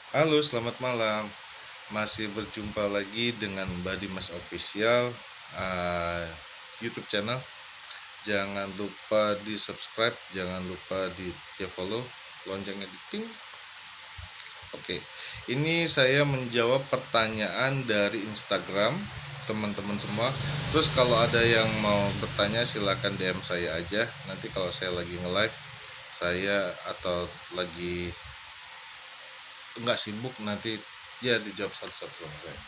Halo, selamat malam. Masih berjumpa lagi dengan Badi Mas Official uh, YouTube channel. Jangan lupa di subscribe, jangan lupa di follow, loncengnya di ting. Oke, ini saya menjawab pertanyaan dari Instagram teman-teman semua. Terus kalau ada yang mau bertanya silahkan DM saya aja. Nanti kalau saya lagi nge-live, saya atau lagi nggak sibuk, nanti ya dijawab satu-satu sama saya.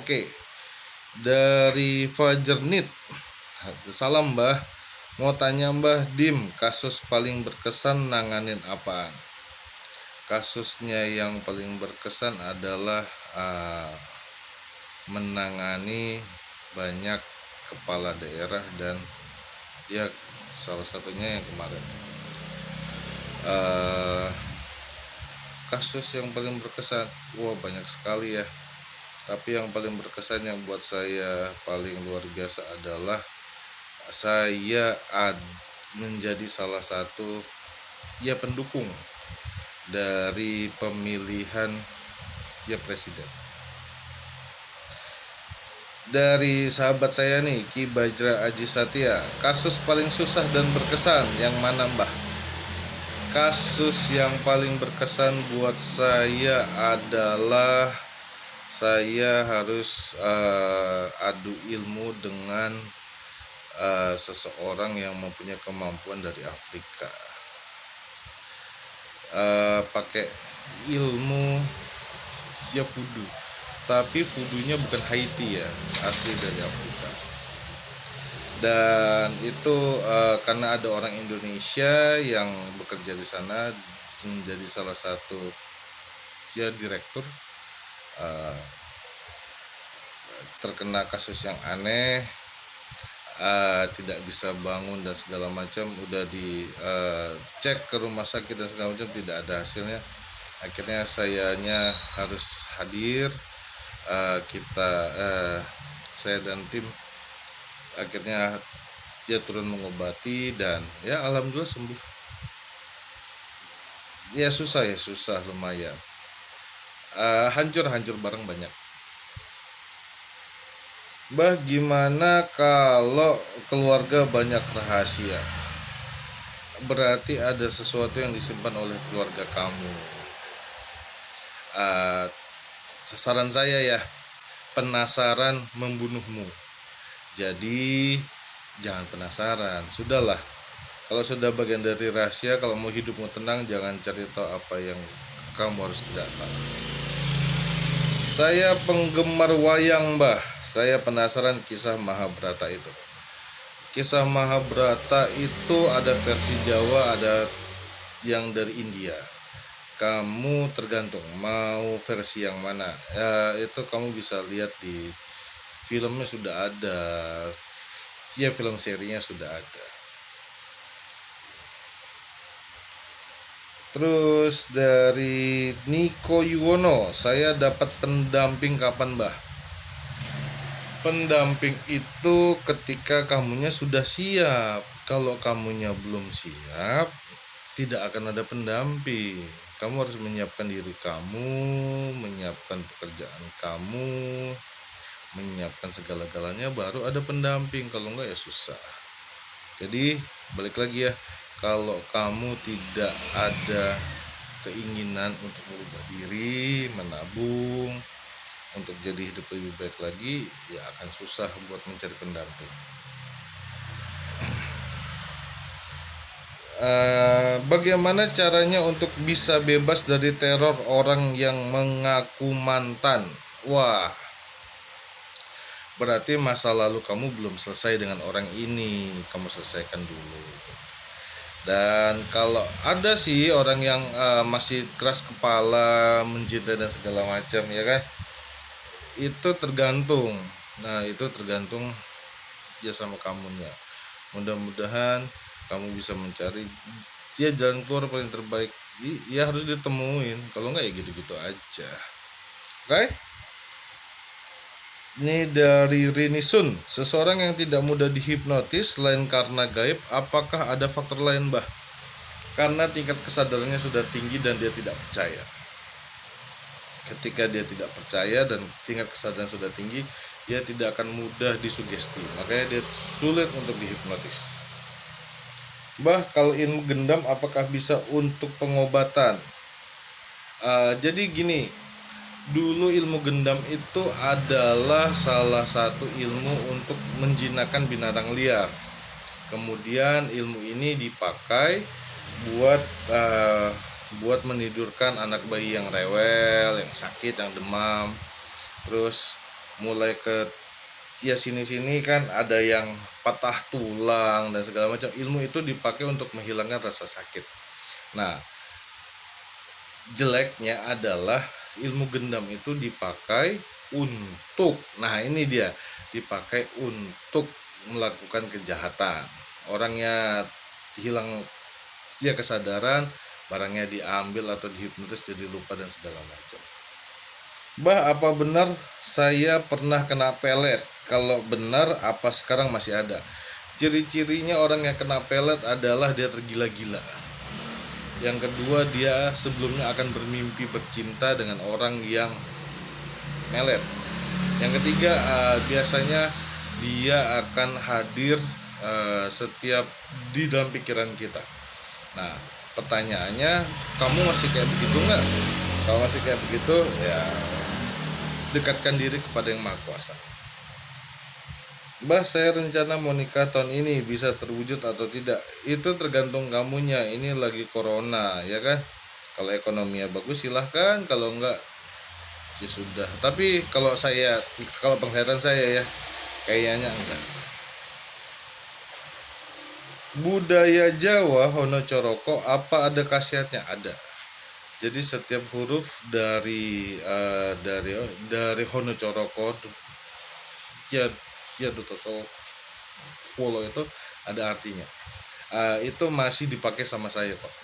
Oke, dari Fajernit. Salam Mbah. Mau tanya Mbah Dim, kasus paling berkesan nanganin apaan? Kasusnya yang paling berkesan adalah menangani banyak kepala daerah dan ya salah satunya yang kemarin. Kasus yang paling berkesan, wah banyak sekali ya. Tapi yang paling berkesan yang buat saya paling luar biasa adalah saya menjadi salah satu ya pendukung dari pemilihan ya presiden. Dari sahabat saya nih, Ki Bajra Aji Satya, kasus paling susah dan berkesan yang mana Mbah? Kasus yang paling berkesan buat saya adalah saya harus adu ilmu dengan seseorang yang mempunyai kemampuan dari Afrika, pakai ilmu ya voodoo, tapi voodoonya bukan Haiti ya, asli dari Afrika. Dan itu karena ada orang Indonesia yang bekerja di sana menjadi salah satu ya direktur, terkena kasus yang aneh, tidak bisa bangun dan segala macam, udah dicek ke rumah sakit dan segala macam tidak ada hasilnya. Akhirnya sayanya harus hadir, saya dan tim akhirnya dia turun mengobati dan ya alhamdulillah sembuh. Ya susah lumayan, hancur barang banyak. Mbah, gimana kalau keluarga banyak rahasia? Berarti ada sesuatu yang disimpan oleh keluarga kamu. Saran saya ya, penasaran membunuhmu. Jadi jangan penasaran, sudahlah. Kalau sudah bagian dari rahasia, kalau mau hidupmu tenang, jangan cari tahu apa yang kamu harus tidak tahu. Saya penggemar wayang Mbah. Saya penasaran kisah Mahabharata itu. Kisah Mahabharata itu ada versi Jawa, ada yang dari India. Kamu tergantung mau versi yang mana. Ya, itu kamu bisa lihat di filmnya sudah ada. Ya, film serinya sudah ada. Terus dari Niko Yuwono, saya dapat pendamping kapan Mbah? Pendamping itu ketika kamunya sudah siap. Kalau kamunya belum siap, tidak akan ada pendamping. Kamu harus menyiapkan diri kamu, menyiapkan pekerjaan kamu, menyiapkan segala-galanya, baru ada pendamping. Kalau enggak ya susah. Jadi balik lagi ya, kalau kamu tidak ada keinginan untuk merubah diri, menabung untuk jadi hidup lebih baik lagi, ya akan susah buat mencari pendamping. Bagaimana caranya untuk bisa bebas dari teror orang yang mengaku mantan? Wah, berarti masa lalu kamu belum selesai dengan orang ini, kamu selesaikan dulu. Dan kalau ada sih orang yang masih keras kepala, mencintai dan segala macam ya kan, itu tergantung. Nah itu tergantung ya sama kamunya. Mudah-mudahan kamu bisa mencari ya jalan keluar paling terbaik. Ya harus ditemuin, kalau nggak ya gitu-gitu aja. Oke? Ini dari Rini Sun. Seseorang yang tidak mudah dihipnotis selain karena gaib, apakah ada faktor lain Mbah? Karena tingkat kesadarannya sudah tinggi dan dia tidak percaya. Ketika dia tidak percaya dan tingkat kesadaran sudah tinggi, dia tidak akan mudah disugesti, makanya dia sulit untuk dihipnotis. Bah, kalau ilmu gendam apakah bisa untuk pengobatan? Jadi gini, dulu ilmu gendam itu adalah salah satu ilmu untuk menjinakkan binatang liar. Kemudian ilmu ini dipakai buat buat menidurkan anak bayi yang rewel, yang sakit, yang demam. Terus mulai ke ya sini-sini kan ada yang patah tulang dan segala macam. Ilmu itu dipakai untuk menghilangkan rasa sakit. Nah, jeleknya adalah ilmu gendam itu dipakai untuk, nah ini dia, dipakai untuk melakukan kejahatan. Orangnya hilang dia kesadaran, barangnya diambil atau dihipnotis jadi lupa dan segala macam. Bah, apa benar saya pernah kena pelet? Kalau benar, apa sekarang masih ada? Ciri-cirinya orang yang kena pelet adalah dia tergila-gila. Yang kedua, dia sebelumnya akan bermimpi bercinta dengan orang yang melet. Yang ketiga, biasanya dia akan hadir setiap di dalam pikiran kita. Nah, pertanyaannya, kamu masih kayak begitu nggak? Kalau masih kayak begitu, ya dekatkan diri kepada Yang Maha Kuasa. Bah, saya rencana mau nikah tahun ini, bisa terwujud atau tidak? Itu tergantung kamunya. Ini lagi corona, ya kan? Kalau ekonominya bagus silahkan, kalau enggak ya sudah. Tapi kalau penglihatan saya ya, kayaknya enggak. Budaya Jawa Honocoroko apa ada khasiatnya? Ada. Jadi setiap huruf dari Honocoroko ya Dutoso Polo itu ada artinya. Itu masih dipakai sama saya Pak.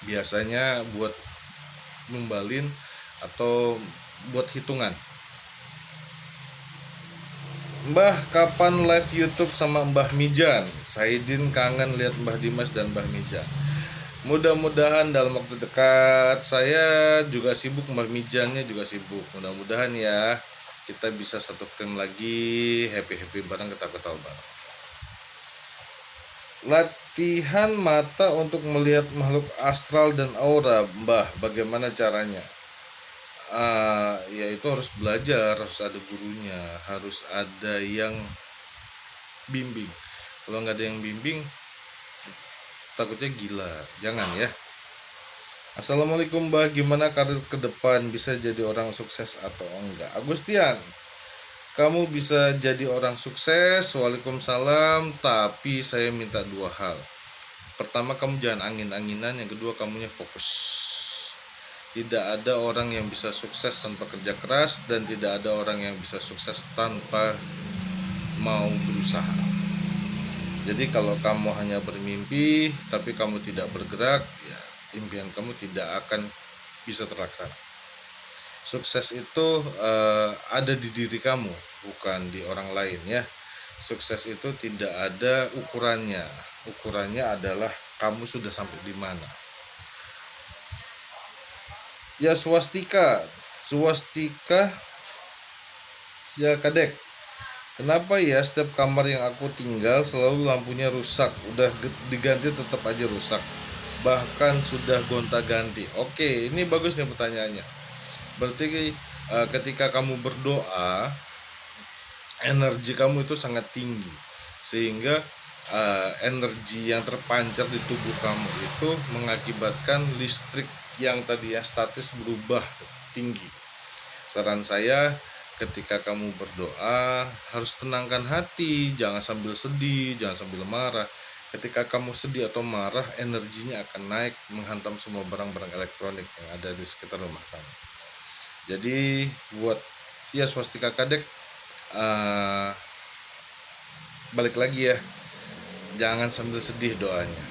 Biasanya buat numbalin atau buat hitungan. Mbah, kapan live YouTube sama Mbah Mijan? Saidin kangen lihat Mbah Dimas dan Mbah Mijan. Mudah-mudahan dalam waktu dekat. Saya juga sibuk, Mbah Mijannya juga sibuk. Mudah-mudahan ya kita bisa satu frame lagi, happy bareng, ketawa-ketawa bareng. Latihan mata untuk melihat makhluk astral dan aura, Mbah, bagaimana caranya? Ya itu harus belajar, harus ada gurunya, harus ada yang bimbing. Kalau nggak ada yang bimbing, takutnya gila. Jangan ya. Assalamualaikum Mbah, gimana karir ke depan, bisa jadi orang sukses atau enggak? Agustian, kamu bisa jadi orang sukses. Waalaikumsalam. Tapi saya minta dua hal. Pertama, kamu jangan angin-anginan. Yang kedua, kamunya fokus. Tidak ada orang yang bisa sukses tanpa kerja keras, dan tidak ada orang yang bisa sukses tanpa mau berusaha. Jadi kalau kamu hanya bermimpi tapi kamu tidak bergerak, ya impian kamu tidak akan bisa terlaksana. Sukses itu ada di diri kamu, bukan di orang lain ya. Sukses itu tidak ada ukurannya. Ukurannya adalah kamu sudah sampai di mana. Ya swastika ya Kadek. Kenapa ya setiap kamar yang aku tinggal selalu lampunya rusak? Udah diganti tetap aja rusak. Bahkan sudah gonta-ganti. Oke, ini bagus nih pertanyaannya. Berarti ketika kamu berdoa, energi kamu itu sangat tinggi, sehingga energi yang terpancar di tubuh kamu itu mengakibatkan listrik yang tadi statis berubah tinggi. Saran saya, ketika kamu berdoa harus tenangkan hati, jangan sambil sedih, jangan sambil marah. Ketika kamu sedih atau marah, energinya akan naik menghantam semua barang-barang elektronik yang ada di sekitar rumah kamu. Jadi buat ya swastika Kadek, balik lagi ya, jangan sambil sedih doanya.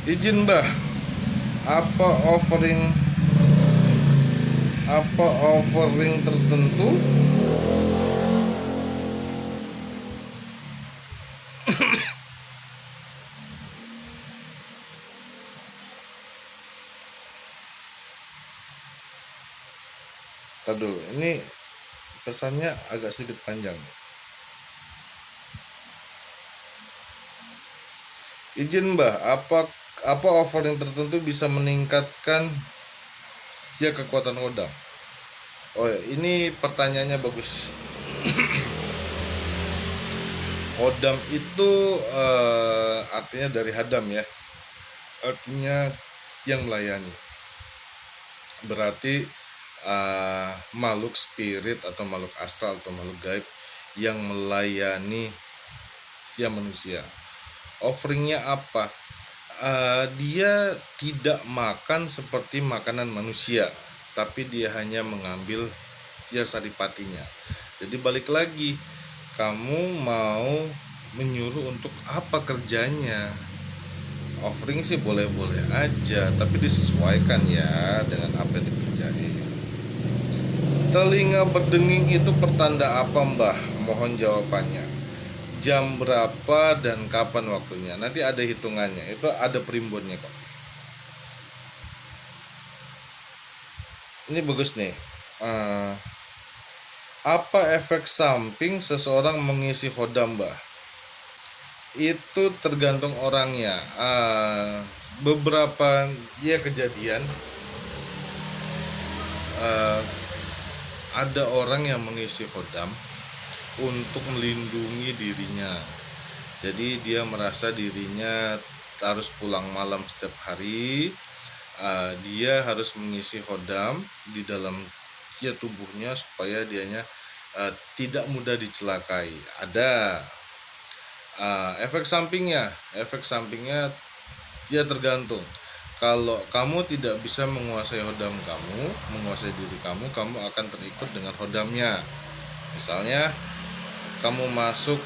Izin Mbah, apa offering tertentu Ntar dulu, ini pesannya agak sedikit panjang. Izin Mbah, apa offering tertentu bisa meningkatkan ya kekuatan hodam? Oh, ini pertanyaannya bagus. Hodam itu artinya dari hadam ya, artinya yang melayani. Berarti makhluk spirit atau makhluk astral atau makhluk gaib yang melayani via manusia. Offeringnya apa? Dia tidak makan seperti makanan manusia, tapi dia hanya mengambil via saripatinya. Jadi balik lagi, kamu mau menyuruh untuk apa kerjanya? Offering sih boleh-boleh aja, tapi disesuaikan ya dengan apa yang dikerjain. Telinga berdenging itu pertanda apa Mbah? Mohon jawabannya. Jam berapa dan kapan waktunya? Nanti ada hitungannya, itu ada primbonnya kok. Ini bagus nih. Apa efek samping seseorang mengisi hodam Mbah? Itu tergantung orangnya. Beberapa ya kejadian ada orang yang mengisi hodam untuk melindungi dirinya. Jadi dia merasa dirinya harus pulang malam setiap hari. Dia harus mengisi hodam di dalam tubuhnya supaya dianya tidak mudah dicelakai. Ada efek sampingnya dia tergantung. Kalau kamu tidak bisa menguasai hodam kamu, menguasai diri kamu akan terikut dengan hodamnya. Misalnya kamu masuk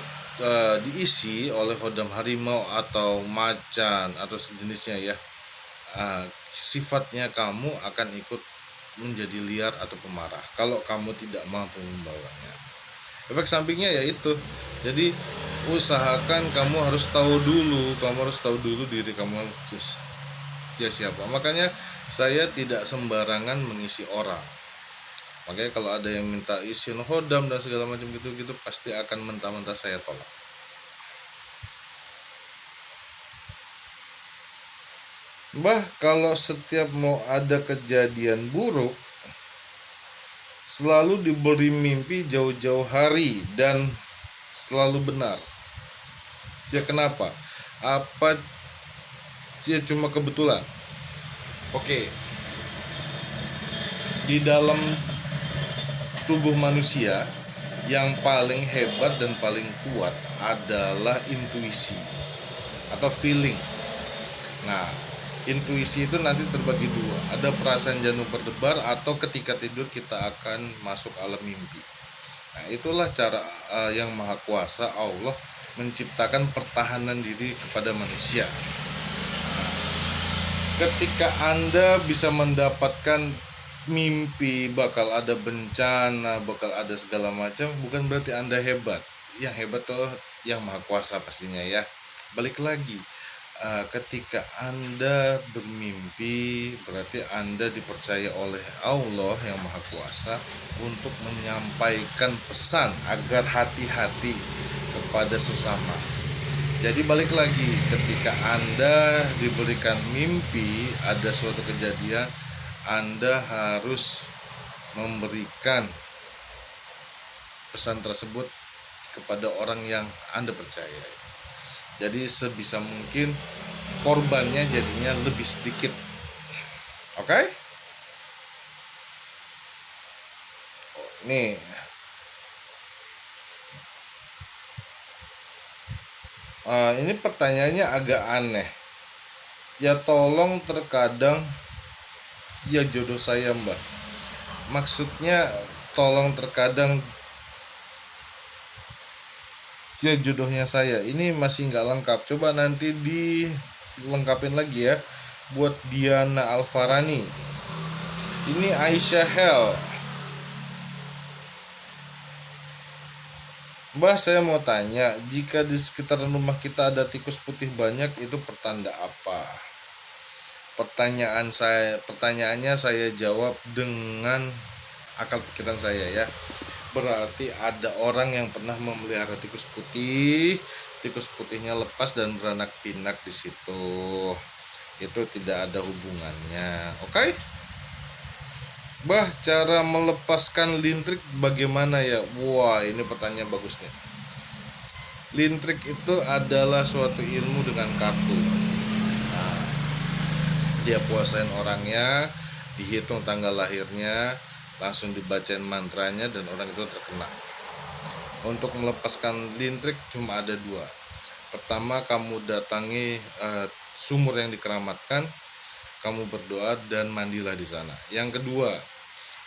diisi oleh hodam harimau atau macan atau sejenisnya ya, sifatnya kamu akan ikut menjadi liar atau pemarah kalau kamu tidak mampu membawanya. Efek sampingnya yaitu, jadi usahakan kamu harus tahu dulu diri kamu ya siapa. Makanya saya tidak sembarangan mengisi orang. Makanya kalau ada yang minta isiin hodam dan segala macam gitu pasti akan mentah-mentah saya tolak. Mbah, kalau setiap mau ada kejadian buruk selalu diberi mimpi jauh-jauh hari dan selalu benar. Ya kenapa? Apa ya cuma kebetulan? Oke. Di dalam tubuh manusia yang paling hebat dan paling kuat adalah intuisi atau feeling. Nah, intuisi itu nanti terbagi dua. Ada perasaan jantung berdebar atau ketika tidur kita akan masuk alam mimpi. Nah, itulah cara yang maha kuasa Allah menciptakan pertahanan diri kepada manusia. Nah, ketika Anda bisa mendapatkan mimpi bakal ada bencana, bakal ada segala macam, bukan berarti Anda hebat. Yang hebat tuh yang maha kuasa pastinya ya. Balik lagi, ketika Anda bermimpi berarti Anda dipercaya oleh Allah yang maha kuasa untuk menyampaikan pesan agar hati-hati kepada sesama. Jadi balik lagi, ketika Anda diberikan mimpi ada suatu kejadian, Anda harus memberikan pesan tersebut kepada orang yang Anda percaya. Jadi sebisa mungkin korbannya jadinya lebih sedikit. Oke? Nih. Ini pertanyaannya agak aneh. Ya tolong terkadang ya jodoh saya Mbak. Maksudnya tolong terkadang ya jodohnya saya. Ini masih nggak lengkap. Coba nanti dilengkapin lagi ya. Buat Diana Alfarani. Ini Aisyah Hel. Mbah, saya mau tanya, jika di sekitaran rumah kita ada tikus putih banyak, itu pertanda apa? Pertanyaannya saya jawab dengan akal pikiran saya ya. Berarti ada orang yang pernah memelihara tikus putih. Tikus putihnya lepas dan beranak pinak di situ. Itu tidak ada hubungannya. Oke? Bah, cara melepaskan lintrik bagaimana ya? Wah, ini pertanyaan bagus nih. Lintrik itu adalah suatu ilmu dengan kartu. Nah, dia puasain orangnya, dihitung tanggal lahirnya, langsung dibacain mantranya dan orang itu terkena. Untuk melepaskan lintrik cuma ada dua. Pertama, kamu datangi sumur yang dikeramatkan, kamu berdoa dan mandilah di sana. Yang kedua,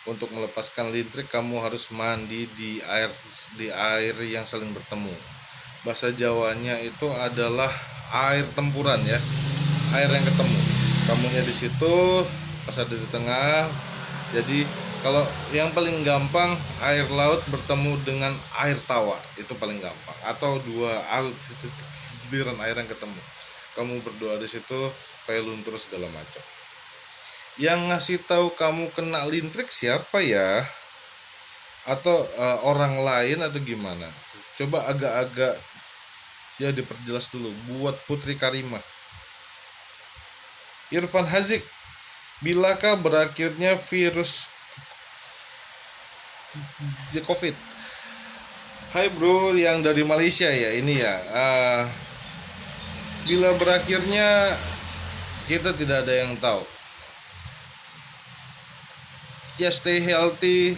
untuk melepaskan lintrik kamu harus mandi di air yang saling bertemu. Bahasa Jawanya itu adalah air tempuran ya, air yang ketemu. Kamunya di situ, pas ada di tengah. Jadi kalau yang paling gampang air laut bertemu dengan air tawar, itu paling gampang. Atau dua aliran air yang ketemu. Kamu berdoa di situ supaya luntur segala macam. Yang ngasih tahu kamu kena lintrik siapa ya? Atau orang lain atau gimana? Coba agak-agak ya diperjelas dulu buat Putri Karimah. Irfan Hazik, bilakah berakhirnya virus COVID? Hai bro, yang dari Malaysia ya ini ya. Bila berakhirnya kita tidak ada yang tahu. Ya stay healthy,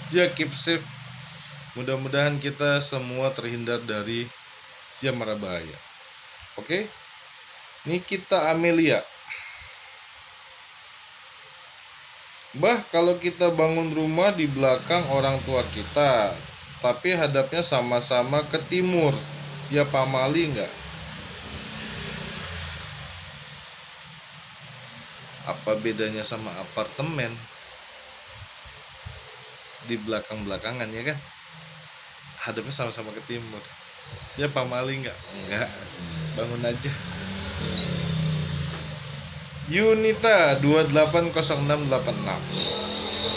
ya keep safe. Mudah-mudahan kita semua terhindar dari mara bahaya. Oke? Nikita Amelia. Bah, kalau kita bangun rumah di belakang orang tua kita, tapi hadapnya sama-sama ke timur, ya pamali enggak? Apa bedanya sama apartemen di belakang-belakangan ya kan? Hadapnya sama-sama ke timur, ya pamali enggak? Enggak, bangun aja. Yunita 280686.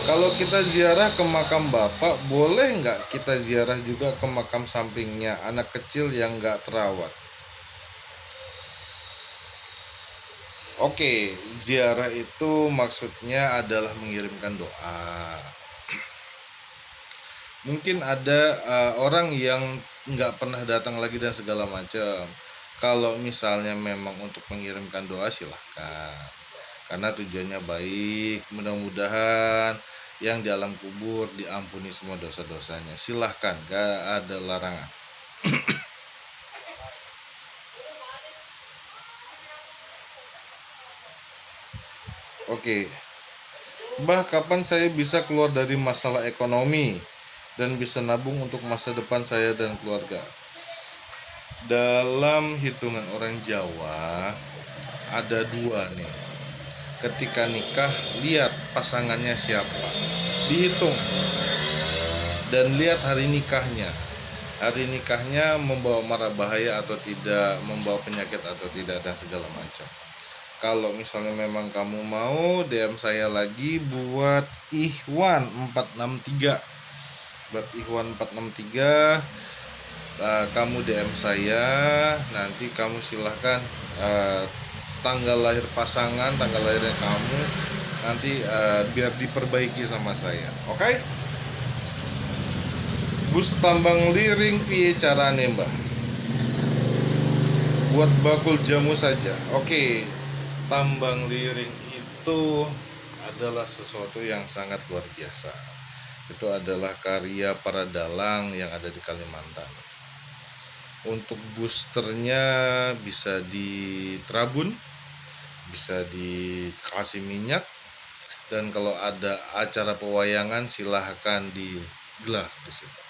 Kalau kita ziarah ke makam bapak, boleh nggak kita ziarah juga ke makam sampingnya anak kecil yang nggak terawat? Oke, ziarah itu maksudnya adalah mengirimkan doa. Mungkin ada orang yang nggak pernah datang lagi dan segala macam. Kalau misalnya memang untuk mengirimkan doa silahkan, karena tujuannya baik. Mudah-mudahan yang di alam kubur diampuni semua dosa-dosanya. Silahkan, gak ada larangan. Oke, Bah, kapan saya bisa keluar dari masalah ekonomi dan bisa nabung untuk masa depan saya dan keluarga? Dalam hitungan orang Jawa ada dua nih. Ketika nikah, lihat pasangannya siapa, dihitung dan lihat hari nikahnya. Hari nikahnya membawa mara bahaya atau tidak, membawa penyakit atau tidak, dan segala macam. Kalau misalnya memang kamu mau, DM saya lagi buat Ikhwan 463. Buat Ikhwan 463, kamu DM saya, nanti kamu silahkan tanggal lahir pasangan, tanggal lahirnya kamu, nanti biar diperbaiki sama saya. Oke? Bus tambang liring piye carane mbah? Buat bakul jamu saja. Oke, tambang liring itu adalah sesuatu yang sangat luar biasa. Itu adalah karya para dalang yang ada di Kalimantan. Untuk boosternya bisa di Trabun, bisa dikasih minyak, dan kalau ada acara pewayangan silahkan digelar di situ.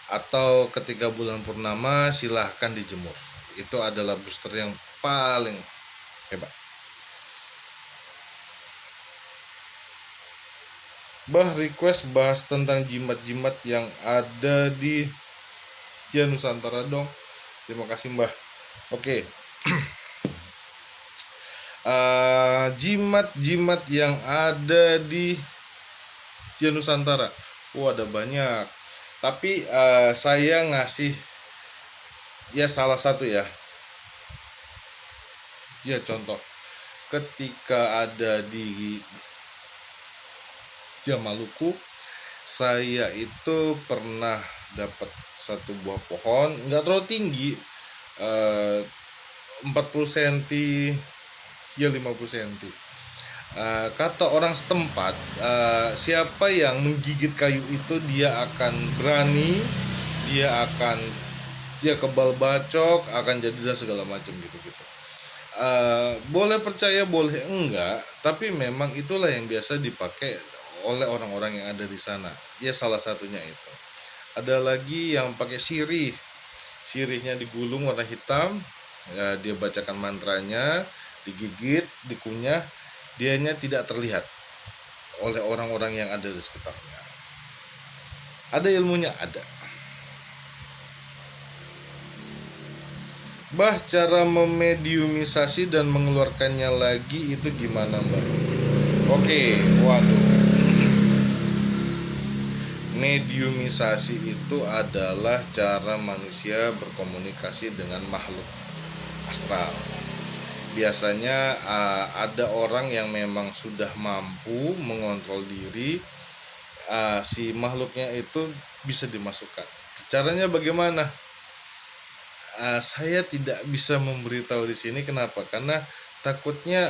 Atau ketika bulan purnama silahkan dijemur. Itu adalah booster yang paling hebat. Bah, request bahas tentang jimat-jimat yang ada di Nusantara dong. Terima kasih Mbah. Oke. jimat-jimat yang ada di Nusantara. Ada banyak. Tapi saya ngasih ya salah satu ya. Ya contoh, ketika ada di Maluku, saya itu pernah dapat satu buah pohon, nggak terlalu tinggi, 40 cm ya 50 cm. Kata orang setempat, siapa yang menggigit kayu itu dia akan berani, dia kebal bacok, akan jadi dan segala macam gitu. Boleh percaya boleh enggak, tapi memang itulah yang biasa dipakai oleh orang-orang yang ada di sana. Ya salah satunya itu. Ada lagi yang pakai sirihnya digulung warna hitam, ya, dia bacakan mantranya, digigit, dikunyah, dianya tidak terlihat oleh orang-orang yang ada di sekitarnya. Ada ilmunya, ada. Cara memediumisasi dan mengeluarkannya lagi itu gimana, Mbak? Oke, waduh. Mediumisasi itu adalah cara manusia berkomunikasi dengan makhluk astral. Biasanya ada orang yang memang sudah mampu mengontrol diri, si makhluknya itu bisa dimasukkan. Caranya bagaimana? Saya tidak bisa memberitahu di sini. Kenapa? Karena takutnya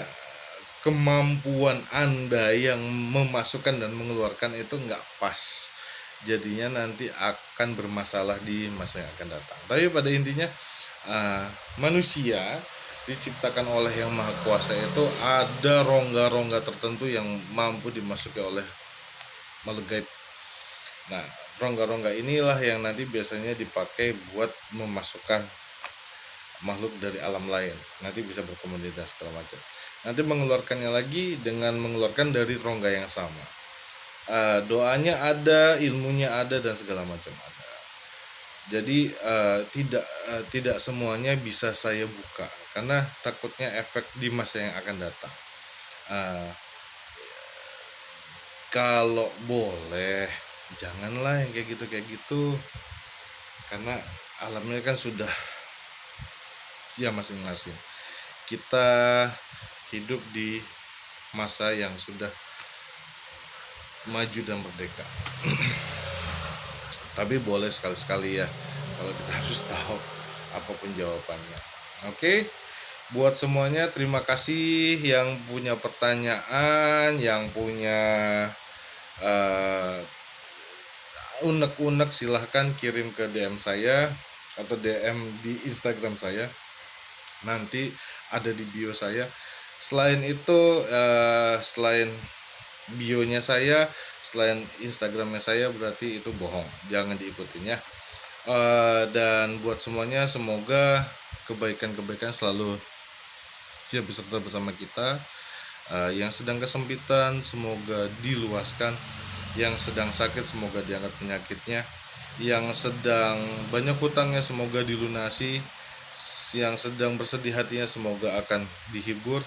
kemampuan Anda yang memasukkan dan mengeluarkan itu nggak pas. Jadinya nanti akan bermasalah di masa yang akan datang. Tapi pada intinya manusia diciptakan oleh Yang Maha Kuasa itu ada rongga-rongga tertentu yang mampu dimasuki oleh makhluk gaib. Nah, rongga-rongga inilah yang nanti biasanya dipakai buat memasukkan makhluk dari alam lain. Nanti bisa berkomunikasi segala macam. Nanti mengeluarkannya lagi dengan mengeluarkan dari rongga yang sama. Doanya ada, ilmunya ada, dan segala macam ada. Jadi tidak semuanya bisa saya buka karena takutnya efek di masa yang akan datang. Kalau boleh janganlah yang kayak gitu karena alamnya kan sudah ya masing-masing. Kita hidup di masa yang sudah maju dan merdeka. Tapi boleh sekali-sekali ya, kalau kita harus tahu apapun jawabannya. Oke, buat semuanya terima kasih yang punya pertanyaan, yang punya unek-unek, silahkan kirim ke DM saya atau DM di Instagram saya. Nanti ada di bio saya. Selain itu, selain bionya saya, selain Instagramnya saya, berarti itu bohong, jangan diikutin ya. Dan buat semuanya semoga kebaikan-kebaikan selalu siap beserta bersama kita. Yang sedang kesempitan semoga diluaskan, yang sedang sakit semoga diangkat penyakitnya, yang sedang banyak hutangnya semoga dilunasi, yang sedang bersedih hatinya semoga akan dihibur,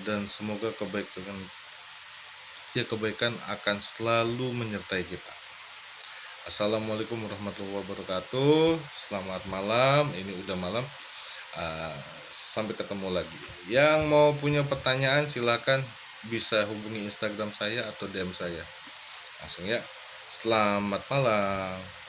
dan semoga kebaikan akan selalu menyertai kita. Assalamualaikum warahmatullahi wabarakatuh. Selamat malam, ini udah malam. Sampai ketemu lagi. Yang mau punya pertanyaan silakan bisa hubungi Instagram saya atau DM saya langsung ya. Selamat malam.